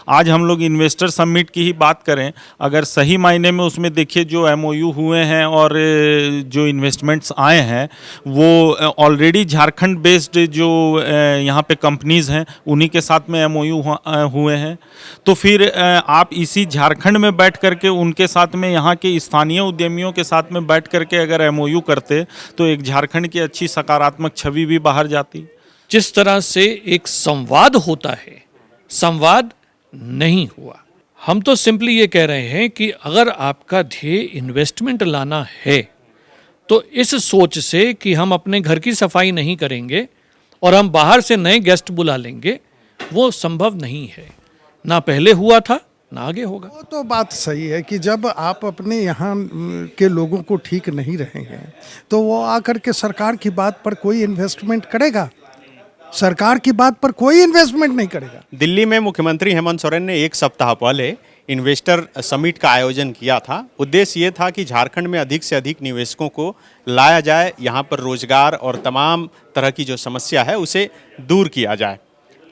आज हम लोग इन्वेस्टर समिट की ही बात करें, अगर सही मायने में उसमें देखिए जो एमओयू हुए हैं और जो इन्वेस्टमेंट्स आए हैं वो ऑलरेडी झारखंड बेस्ड जो यहाँ पे कंपनीज़ हैं उन्हीं के साथ में एमओयू हुए हैं। तो फिर आप इसी झारखंड में बैठ करके उनके साथ में यहाँ के स्थानीय उद्यमियों के साथ में बैठ करके अगर एमओयू करते तो एक झारखंड की अच्छी सकारात्मक छवि भी बाहर जाती। जिस तरह से एक संवाद होता है, संवाद नहीं हुआ। हम तो सिंपली ये कह रहे हैं कि अगर आपका ध्येय इन्वेस्टमेंट लाना है तो इस सोच से कि हम अपने घर की सफाई नहीं करेंगे और हम बाहर से नए गेस्ट बुला लेंगे, वो संभव नहीं है। ना पहले हुआ था ना आगे होगा। वो तो बात सही है कि जब आप अपने यहाँ के लोगों को ठीक नहीं रहेंगे तो वो आकर के सरकार की बात पर कोई इन्वेस्टमेंट करेगा? सरकार की बात पर कोई इन्वेस्टमेंट नहीं करेगा। दिल्ली में मुख्यमंत्री हेमंत सोरेन ने एक सप्ताह पहले इन्वेस्टर समिट का आयोजन किया था। उद्देश्य ये था कि झारखंड में अधिक से अधिक निवेशकों को लाया जाए, यहाँ पर रोजगार और तमाम तरह की जो समस्या है उसे दूर किया जाए।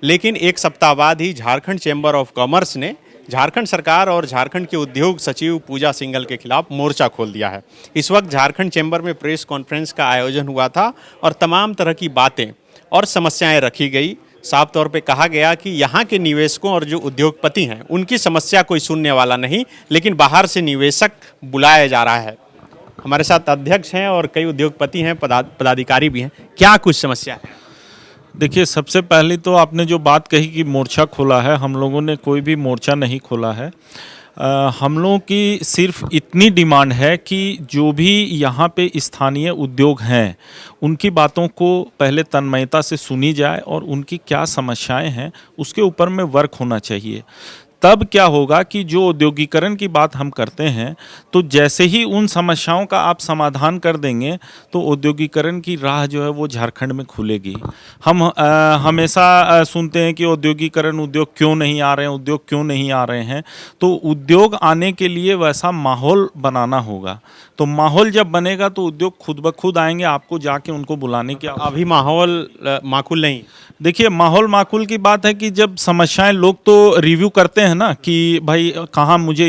लेकिन एक सप्ताह बाद ही झारखंड चैम्बर ऑफ कॉमर्स ने झारखंड सरकार और झारखंड के उद्योग सचिव पूजा सिंघल के खिलाफ मोर्चा खोल दिया है। इस वक्त झारखंड चैम्बर में प्रेस कॉन्फ्रेंस का आयोजन हुआ था और तमाम तरह की बातें और समस्याएं रखी गई। साफ तौर पे कहा गया कि यहाँ के निवेशकों और जो उद्योगपति हैं उनकी समस्या कोई सुनने वाला नहीं, लेकिन बाहर से निवेशक बुलाया जा रहा है। हमारे साथ अध्यक्ष हैं और कई उद्योगपति हैं, पदाधिकारी भी हैं। क्या कुछ समस्या है? देखिए, सबसे पहले तो आपने जो बात कही कि मोर्चा खोला है, हम लोगों ने कोई भी मोर्चा नहीं खोला है। हम लोगों की सिर्फ इतनी डिमांड है कि जो भी यहाँ पे स्थानीय उद्योग हैं उनकी बातों को पहले तन्मयता से सुनी जाए और उनकी क्या समस्याएं हैं उसके ऊपर में वर्क होना चाहिए। तब क्या होगा कि जो औद्योगिकरण की बात हम करते हैं तो जैसे ही उन समस्याओं का आप समाधान कर देंगे तो औद्योगिकरण की राह जो है वो झारखंड में खुलेगी। हम हमेशा सुनते हैं कि औद्योगिकरण, उद्योग क्यों नहीं आ रहे हैं, उद्योग क्यों नहीं आ रहे हैं। तो उद्योग आने के लिए वैसा माहौल बनाना होगा। तो माहौल जब बनेगा तो उद्योग खुद ब खुद आएंगे, आपको जाके उनको बुलाने की अभी माहौल माकूल नहीं। देखिए, माहौल माकूल की बात है कि जब समस्याएं लोग तो रिव्यू करते हैं ना कि भाई कहाँ मुझे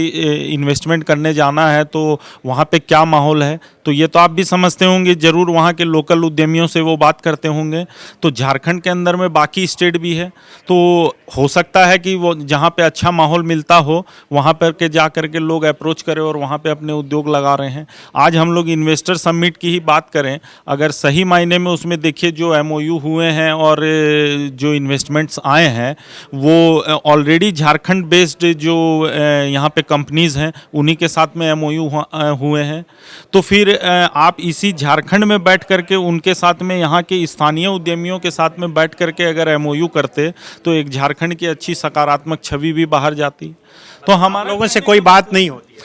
इन्वेस्टमेंट करने जाना है तो वहाँ पे क्या माहौल है। तो ये तो आप भी समझते होंगे, ज़रूर वहाँ के लोकल उद्यमियों से वो बात करते होंगे। तो झारखंड के अंदर में बाकी स्टेट भी है, तो हो सकता है कि वो जहाँ पे अच्छा माहौल मिलता हो वहाँ पर के जा कर के लोग अप्रोच करें और वहाँ पे अपने उद्योग लगा रहे हैं। आज हम लोग इन्वेस्टर समिट की ही बात करें, अगर सही मायने में उसमें देखिए जो एमओयू हुए हैं और जो इन्वेस्टमेंट्स आए हैं वो ऑलरेडी झारखंड बेस्ड जो यहाँ पे कंपनीज़ हैं उन्हीं के साथ में एमओयू हुए हैं। तो फिर आप इसी झारखंड में बैठ करके उनके साथ में यहाँ के स्थानीय उद्यमियों के साथ में बैठ करके अगर एमओयू करते तो एक झारखंड की अच्छी सकारात्मक छवि भी बाहर जाती। तो हमारे लोगों से कोई बात नहीं होती।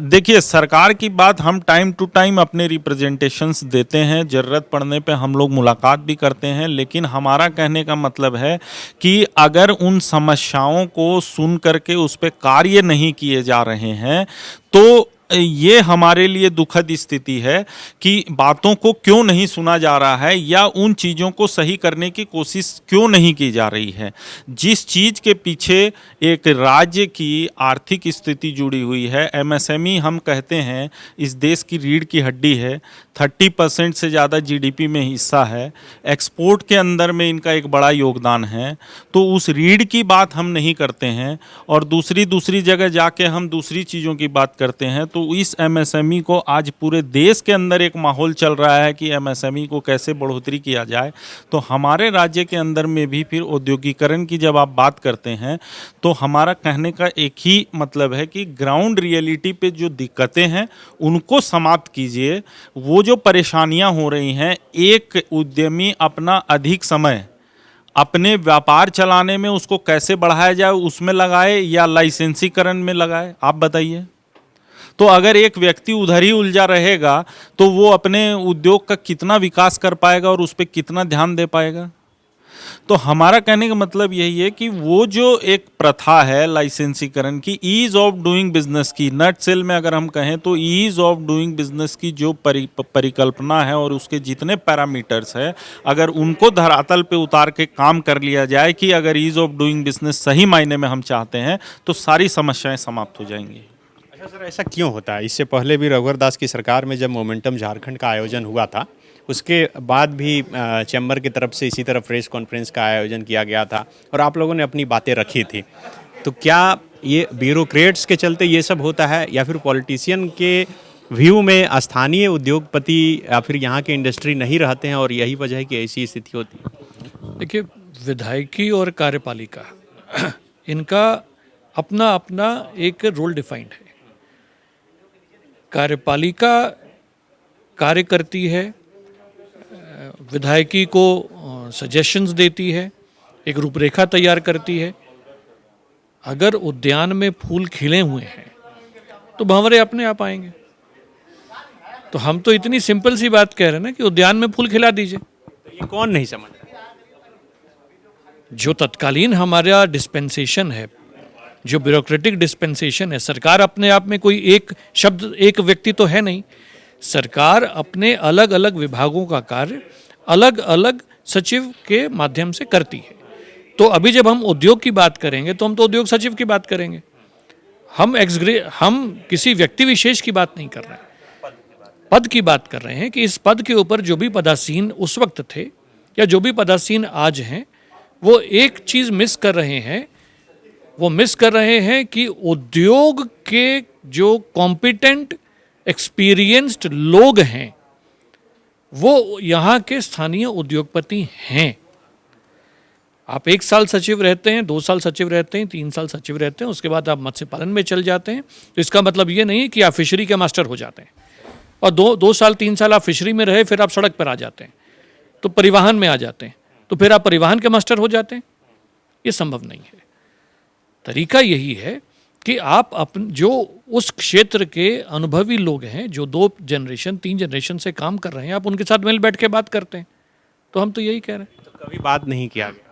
देखिए, सरकार की बात हम टाइम टू टाइम अपने रिप्रेजेंटेशंस देते हैं, ज़रूरत पड़ने पे हम लोग मुलाकात भी करते हैं। लेकिन हमारा कहने का मतलब है कि अगर उन समस्याओं को सुन करके उस पर कार्य नहीं किए जा रहे हैं तो ये हमारे लिए दुखद स्थिति है कि बातों को क्यों नहीं सुना जा रहा है या उन चीज़ों को सही करने की कोशिश क्यों नहीं की जा रही है। जिस चीज़ के पीछे एक राज्य की आर्थिक स्थिति जुड़ी हुई है, एमएसएमई हम कहते हैं इस देश की रीढ़ की हड्डी है, 30% से ज़्यादा जीडीपी में हिस्सा है, एक्सपोर्ट के अंदर में इनका एक बड़ा योगदान है। तो उस रीढ़ की बात हम नहीं करते हैं और दूसरी जगह जाके हम दूसरी चीज़ों की बात करते हैं। तो इस एमएसएमई को आज पूरे देश के अंदर एक माहौल चल रहा है कि एमएसएमई को कैसे बढ़ोतरी किया जाए। तो हमारे राज्य के अंदर में भी फिर औद्योगिकरण की जब आप बात करते हैं तो हमारा कहने का एक ही मतलब है कि ग्राउंड रियलिटी पे जो दिक्कतें हैं उनको समाप्त कीजिए। वो जो परेशानियां हो रही हैं, एक उद्यमी अपना अधिक समय अपने व्यापार चलाने में उसको कैसे बढ़ाया जाए उसमें लगाए या लाइसेंसीकरण में लगाए, आप बताइए। तो अगर एक व्यक्ति उधर ही उलझा रहेगा तो वो अपने उद्योग का कितना विकास कर पाएगा और उस पर कितना ध्यान दे पाएगा। तो हमारा कहने का मतलब यही है कि वो जो एक प्रथा है लाइसेंसीकरण की, ईज ऑफ डूइंग बिजनेस की, नट सेल में अगर हम कहें तो ईज ऑफ डूइंग बिजनेस की जो परिकल्पना है और उसके जितने पैरामीटर्स है, अगर उनको धरातल पे उतार के काम कर लिया जाए कि अगर ईज ऑफ डूइंग बिजनेस सही मायने में हम चाहते हैं तो सारी समस्याएं समाप्त हो जाएंगी। अच्छा सर, ऐसा क्यों होता है? इससे पहले भी रघुवर दास की सरकार में जब मोमेंटम झारखंड का आयोजन हुआ था, उसके बाद भी चैम्बर की तरफ से इसी तरह प्रेस कॉन्फ्रेंस का आयोजन किया गया था और आप लोगों ने अपनी बातें रखी थी। तो क्या ये ब्यूरोक्रेट्स के चलते ये सब होता है या फिर पॉलिटिशियन के व्यू में स्थानीय उद्योगपति या फिर यहाँ के इंडस्ट्री नहीं रहते हैं और यही वजह है कि ऐसी स्थिति होती है? देखिए, विधायकी और कार्यपालिका इनका अपना अपना एक रोल डिफाइंड है। कार्यपालिका कार्य करती है, विधायकी को सजेशंस देती है, एक रूपरेखा तैयार करती है। अगर उद्यान में फूल खिले हुए हैं तो भंवरे अपने आप आएंगे। तो हम तो इतनी सिंपल सी बात कह रहे हैं ना कि उद्यान में फूल खिला दीजिए। तो ये कौन नहीं समझ रहा? जो तत्कालीन हमारा डिस्पेंसेशन है, जो ब्यूरोक्रेटिक डिस्पेंसेशन है, सरकार अपने आप में कोई एक शब्द, एक व्यक्ति तो है नहीं। सरकार अपने अलग अलग विभागों का कार्य अलग अलग सचिव के माध्यम से करती है। तो अभी जब हम उद्योग की बात करेंगे तो हम तो उद्योग सचिव की बात करेंगे। हम किसी व्यक्ति विशेष की बात नहीं कर रहे हैं, पद की बात कर रहे हैं कि इस पद के ऊपर जो भी पदासीन उस वक्त थे या जो भी पदासीन आज हैं, वो एक चीज मिस कर रहे हैं। वो मिस कर रहे हैं कि उद्योग के जो कॉम्पिटेंट एक्सपीरियंस्ड लोग हैं वो यहाँ के स्थानीय उद्योगपति हैं। आप 1 साल सचिव रहते हैं, 2 साल सचिव रहते हैं, 3 साल सचिव रहते हैं, उसके बाद आप मत्स्य पालन में चल जाते हैं। तो इसका मतलब ये नहीं कि आप फिशरी के मास्टर हो जाते हैं और 2 साल 3 साल आप फिशरी में रहे, फिर आप सड़क पर आ जाते हैं, तो परिवहन में आ जाते हैं, तो फिर आप परिवहन के मास्टर हो जाते हैं। ये संभव नहीं है। तरीका यही है कि आप जो उस क्षेत्र के अनुभवी लोग हैं, जो 2 जनरेशन 3 जनरेशन से काम कर रहे हैं, आप उनके साथ मिल बैठ के बात करते हैं। तो हम तो यही कह रहे हैं। तो कभी बात नहीं किया गया।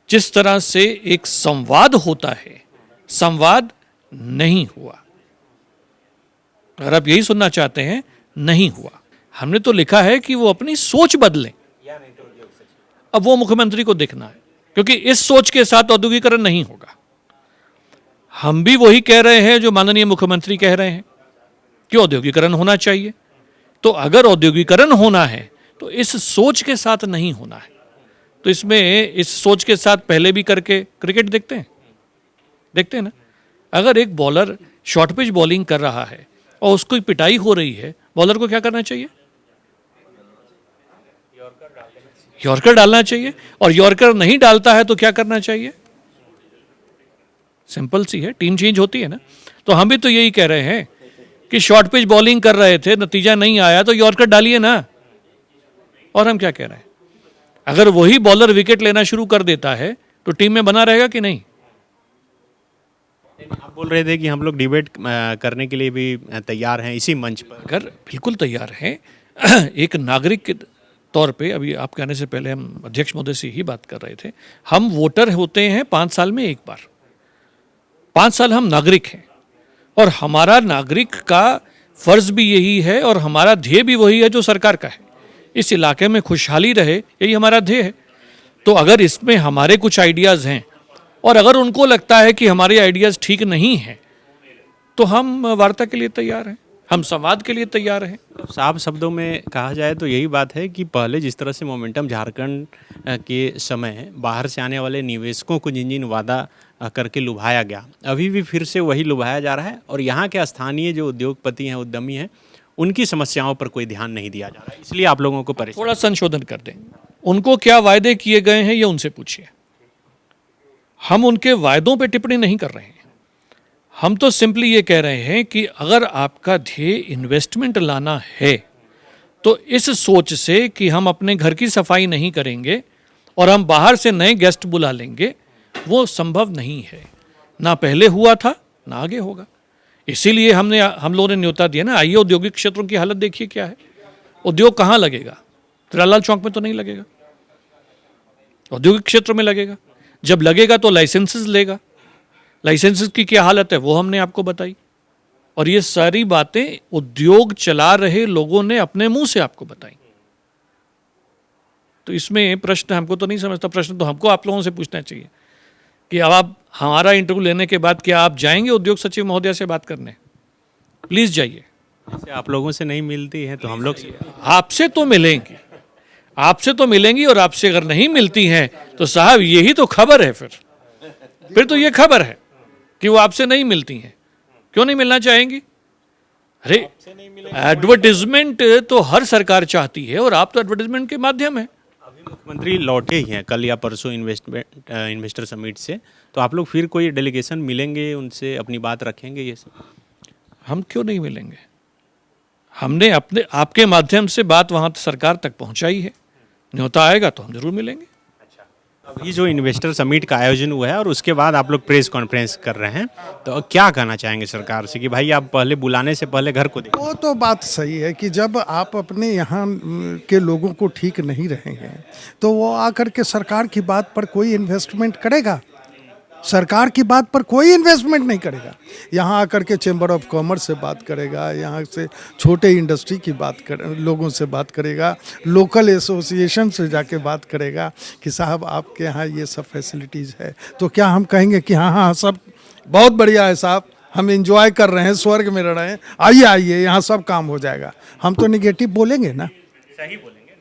जिस तरह से एक संवाद होता है, संवाद नहीं हुआ। अगर आप यही सुनना चाहते हैं, नहीं हुआ। हमने तो लिखा है कि वो अपनी सोच बदलें। अब वो मुख्यमंत्री को देखना है, क्योंकि इस सोच के साथ औद्योगिकरण नहीं होगा। हम भी वही कह रहे हैं जो माननीय मुख्यमंत्री कह रहे हैं कि औद्योगिकरण होना चाहिए। तो अगर औद्योगिकरण होना है तो इस सोच के साथ नहीं होना है। तो इसमें इस सोच के साथ पहले भी करके क्रिकेट देखते हैं ना। अगर एक बॉलर शॉर्ट पिच बॉलिंग कर रहा है और उसको पिटाई हो रही है, बॉलर को क्या करना चाहिए? यॉर्कर डालना चाहिए। और यॉर्कर नहीं डालता है तो क्या करना चाहिए? सिंपल सी है, टीम चेंज होती है ना। तो हम भी तो यही कह रहे हैं कि शॉर्ट पिच बॉलिंग कर रहे थे, नतीजा नहीं आया तो यॉर्कर डालिए ना। और हम क्या कह रहे हैं, अगर वही बॉलर विकेट लेना शुरू कर देता है तो टीम में बना रहेगा कि नहीं? आप बोल रहे थे कि हम लोग डिबेट करने के लिए भी तैयार हैं इसी मंच पर। अगर बिल्कुल तैयार हैं। एक नागरिक के तौर पे, अभी आप कहने से पहले हम अध्यक्ष महोदय से ही बात कर रहे थे, हम वोटर होते हैं 5 साल में एक बार। 5 साल हम नागरिक हैं और हमारा नागरिक का फर्ज भी यही है और हमारा ध्येय भी वही है जो सरकार का है। इस इलाके में खुशहाली रहे, यही हमारा ध्येय है। तो अगर इसमें हमारे कुछ आइडियाज़ हैं और अगर उनको लगता है कि हमारे आइडियाज़ ठीक नहीं हैं तो हम वार्ता के लिए तैयार हैं, हम संवाद के लिए तैयार हैं। साफ शब्दों में कहा जाए तो यही बात है कि पहले जिस तरह से मोमेंटम झारखंड के समय बाहर से आने वाले निवेशकों को जिन जिन वादा करके लुभाया गया, अभी भी फिर से वही लुभाया जा रहा है और यहाँ के स्थानीय जो उद्योगपति हैं, उद्यमी हैं, उनकी समस्याओं पर कोई ध्यान नहीं दिया जा रहा है। इसलिए आप लोगों को परेशान। थोड़ा संशोधन कर दें। उनको क्या वायदे किए गए हैं ये उनसे पूछिए। हम उनके वायदों पे टिप्पणी नहीं कर रहे हैं। हम तो सिंपली ये कह रहे हैं कि अगर आपका ध्येय इन्वेस्टमेंट लाना है तो इस सोच से कि हम अपने घर की सफाई नहीं करेंगे और हम बाहर से नए गेस्ट बुला लेंगे, वो संभव नहीं है। ना पहले हुआ था, ना आगे होगा। इसीलिए हम लोगों ने न्योता दिया ना, आइए औद्योगिक क्षेत्रों की हालत देखिए क्या है। उद्योग कहाँ लगेगा? त्रिलाल चौक में तो नहीं लगेगा। औद्योगिक क्षेत्र में लगेगा। जब लगेगा तो लाइसेंसेस लेगा, लाइसेंसेस की क्या हालत है वो हमने आपको बताई, और ये सारी बातें उद्योग चला रहे लोगों ने अपने मुंह से आपको बताई। तो इसमें प्रश्न हमको तो नहीं समझता, प्रश्न तो हमको आप लोगों से पूछना चाहिए कि अब आप हमारा इंटरव्यू लेने के बाद क्या आप जाएंगे उद्योग सचिव महोदय से बात करने? प्लीज जाइए। जैसे आप लोगों से नहीं मिलती है तो हम लोग आपसे तो मिलेंगी, आपसे तो मिलेंगी, और आपसे अगर नहीं मिलती हैं तो साहब यही तो खबर है। फिर तो ये खबर है कि वो आपसे नहीं मिलती हैं। क्यों नहीं मिलना चाहेंगी? अरे एडवर्टाइजमेंट तो हर सरकार चाहती है, और आप तो एडवर्टाइजमेंट के माध्यम है। मुख्यमंत्री लौटे ही हैं कल या परसों इन्वेस्टर समिट से, तो आप लोग फिर कोई डेलीगेशन मिलेंगे उनसे, अपनी बात रखेंगे? ये सब हम क्यों नहीं मिलेंगे? हमने अपने आपके माध्यम से बात वहां सरकार तक पहुंचाई है, न्योता आएगा तो हम जरूर मिलेंगे। अभी जो इन्वेस्टर समिट का आयोजन हुआ है और उसके बाद आप लोग प्रेस कॉन्फ्रेंस कर रहे हैं, तो क्या कहना चाहेंगे सरकार से कि भाई आप पहले बुलाने से पहले घर को देखिए? वो तो बात सही है कि जब आप अपने यहाँ के लोगों को ठीक नहीं रहेंगे तो वो आकर के सरकार की बात पर कोई इन्वेस्टमेंट करेगा? सरकार की बात पर कोई इन्वेस्टमेंट नहीं करेगा। यहाँ आकर के चेंबर ऑफ कॉमर्स से बात करेगा, यहाँ से छोटे इंडस्ट्री की लोगों से बात करेगा, लोकल एसोसिएशन से जाके बात करेगा कि साहब आपके यहाँ ये सब फैसिलिटीज़ है। तो क्या हम कहेंगे कि हाँ हाँ सब बहुत बढ़िया है साहब, हम इंजॉय कर रहे हैं, स्वर्ग में रह रहे हैं, आइए आइए यहाँ सब काम हो जाएगा? हम तो निगेटिव बोलेंगे ना। सही बोलेंगे?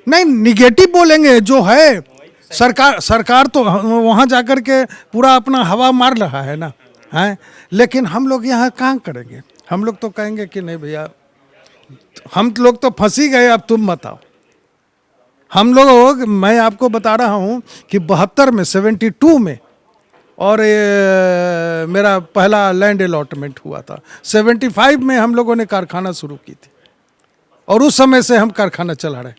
नहीं, निगेटिव बोलेंगे। जो है सरकार तो वहाँ जाकर के पूरा अपना हवा मार रहा है ना, हैं? लेकिन हम लोग यहाँ कहाँ करेंगे? हम लोग तो कहेंगे कि नहीं भैया, हम लोग तो फंस ही गए, अब तुम बताओ। हम लोग, मैं आपको बता रहा हूँ कि 72 में 72 में और मेरा पहला लैंड अलॉटमेंट हुआ था। 75 में हम लोगों ने कारखाना शुरू की थी, और उस समय से हम कारखाना चला रहे।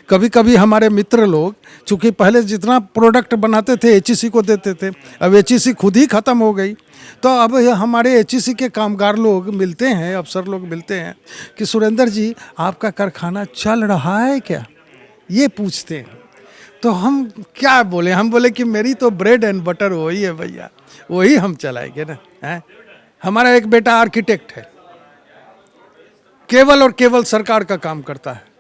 कभी कभी हमारे मित्र लोग, चूँकि पहले जितना प्रोडक्ट बनाते थे एचईसी को देते थे, अब एचईसी खुद ही ख़त्म हो गई, तो अब हमारे एचईसी के कामगार लोग मिलते हैं, अफसर लोग मिलते हैं कि सुरेंद्र जी आपका कारखाना चल रहा है क्या, ये पूछते हैं। तो हम क्या बोले? हम बोले कि मेरी तो ब्रेड एंड बटर वही है भैया, वही हम चलाएंगे ना, हैं? हमारा एक बेटा आर्किटेक्ट है, केवल और केवल सरकार का काम करता है।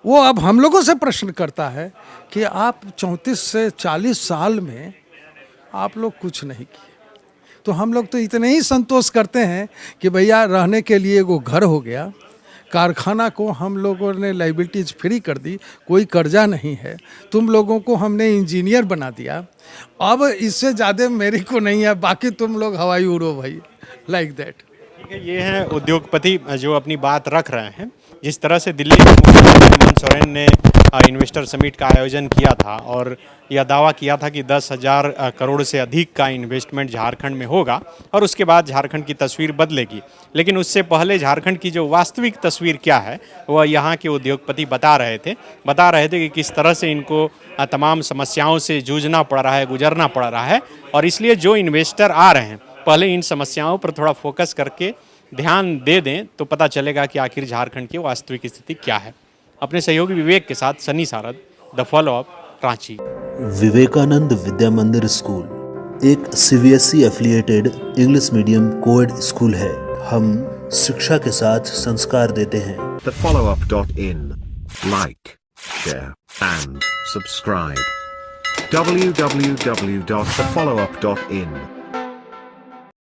वो अब हम लोगों से प्रश्न करता है कि आप 34 से 40 साल में आप लोग कुछ नहीं किए। तो हम लोग तो इतने ही संतोष करते हैं कि भैया रहने के लिए वो घर हो गया, कारखाना को हम लोगों ने लाइबिलिटीज फ्री कर दी, कोई कर्जा नहीं है, तुम लोगों को हमने इंजीनियर बना दिया। अब इससे ज़्यादा मेरे को नहीं है, बाकी तुम लोग हवाई उड़ो भाई, लाइक दैट। ठीक है, ये हैं उद्योगपति जो अपनी बात रख रहे हैं। जिस तरह से दिल्ली के मुख्यमंत्री हेमंत सोरेन ने इन्वेस्टर समिट का आयोजन किया था और यह दावा किया था कि 10,000 करोड़ से अधिक का इन्वेस्टमेंट झारखंड में होगा और उसके बाद झारखंड की तस्वीर बदलेगी। लेकिन उससे पहले झारखंड की जो वास्तविक तस्वीर क्या है वह यहाँ के उद्योगपति बता रहे थे कि किस तरह से इनको तमाम समस्याओं से जूझना पड़ रहा है, गुजरना पड़ रहा है, और इसलिए जो इन्वेस्टर आ रहे हैं पहले इन समस्याओं पर थोड़ा फोकस करके ध्यान दे दें तो पता चलेगा कि आखिर झारखंड की वास्तविक स्थिति क्या है। अपने सहयोगी विवेक के साथ Sunny Sarad, the follow up, Ranchi. Vivekananda Vidya Mandir school एक CBSE affiliated English medium coed school है। हम शिक्षा के साथ संस्कार देते हैं। thefollowup.in. Like, share and subscribe. www.thefollowup.in